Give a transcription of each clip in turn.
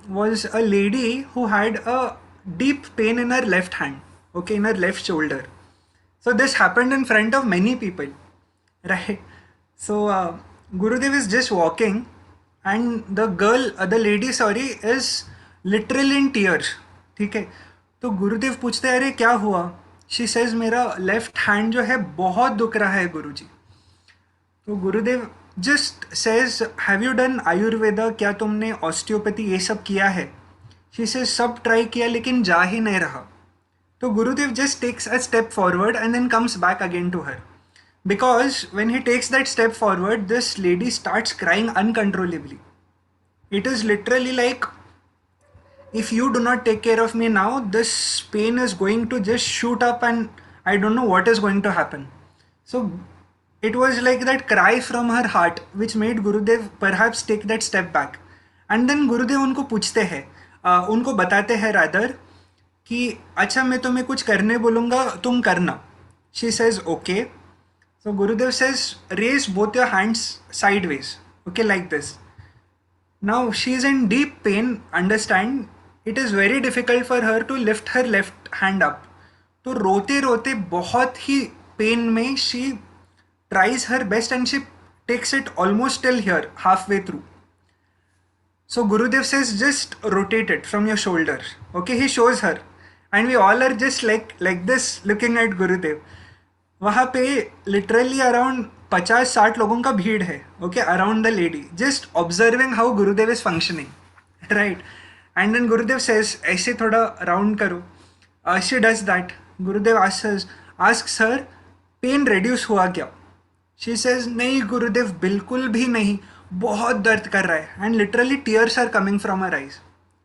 was a lady who had a deep pain in her left hand, okay, in her left shoulder. So this happened in front of many people, right? So Gurudev is just walking, and the lady, sorry, is literally in tears. ठीक है, तो गुरुदेव पूछते हैं अरे क्या हुआ. She says मेरा left hand जो है बहुत दुख रहा है गुरुजी. तो गुरुदेव just says have you done Ayurveda, क्या तुमने ऑस्टियोपैथी ये सब किया है. शी सेज सब ट्राई किया लेकिन जा ही नहीं रहा. तो गुरुदेव just takes a step forward and then comes back again to her. Because when he takes that step forward, this lady starts crying uncontrollably. It is literally like, if you do not take care of me now, this pain is going to just shoot up and I don't know what is going to happen. So it was like that cry from her heart which made Gurudev perhaps take that step back. And then Gurudev उनको पूछते हैं, उनको बताते हैं rather, कि अच्छा मैं तुम्हें कुछ करने बोलूँगा तुम करना. She says okay. So Gurudev says raise both your hands sideways, okay, like this. Now she is in deep pain, understand. It is very difficult for her to lift her left hand up. तो रोते रोते बहुत ही pain में she tries her best and she takes it almost till here, half way through. So Gurudev says just rotate it from your shoulder. Okay, he shows her. And we all are just like this looking at Gurudev. वहाँ पे literally around 50-60 लोगों का भीड़ है, okay, around the lady, just observing how Gurudev is functioning, right? And then Gurudev says, ऐसे थोड़ा round करो. She does that. Gurudev asks her, pain reduce हुआ क्या? She says, नहीं गुरुदेव बिल्कुल भी नहीं, बहुत दर्द कर रहा है. And literally tears are coming from her eyes.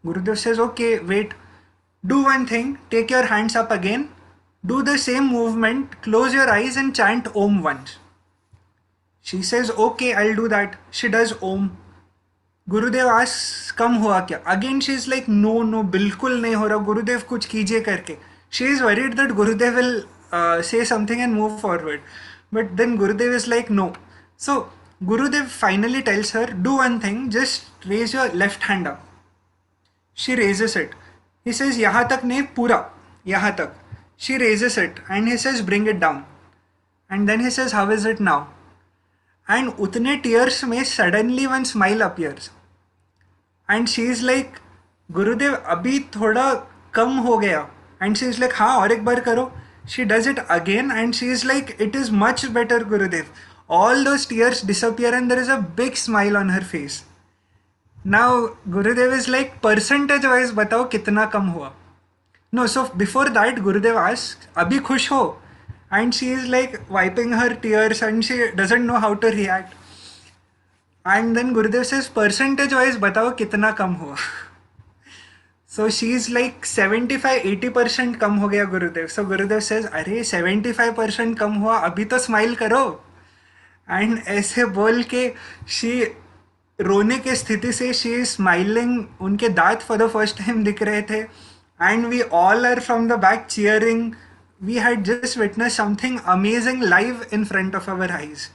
Gurudev says okay wait, do one thing, take your hands up again, do the same movement, close your eyes and chant Om once. She says okay I will do that. She does Om. Gurudev asks कम हुआ क्या? Again she is like no no बिल्कुल नहीं हो रहा, गुरुदेव कुछ कीजिए करके. She is worried that Gurudev will say something and move forward. But then Gurudev is like, no. So Gurudev finally tells her, do one thing, just raise your left hand up. She raises it. He says, यहाँ तक नहीं, पूरा यहाँ तक. She raises it and he says, bring it down. And then he says, how is it now? And उतने tears में suddenly one smile appears. And she is like, गुरुदेव अभी थोड़ा कम हो गया. And she is like, हाँ और एक बार करो. She does it again and she is like, it is much better Gurudev. All those tears disappear and there is a big smile on her face. Now Gurudev is like, percentage wise बताओ कितना कम हुआ. No, so before that Gurudev asks, अभी खुश हो? And she is like wiping her tears and she doesn't know how to react. And then Gurudev says, percentage wise बताओ कितना कम हुआ. So she's like 75-80% कम हो गया गुरुदेव. So गुरुदेव says, अरे 75% कम हुआ, अभी तो स्माइल करो. एंड ऐसे बोल के शी रोने के स्थिति से शी इज स्माइलिंग. उनके दांत फॉर द फर्स्ट टाइम दिख रहे थे. And we all are from the back cheering. We had just witnessed something amazing live in front of our eyes.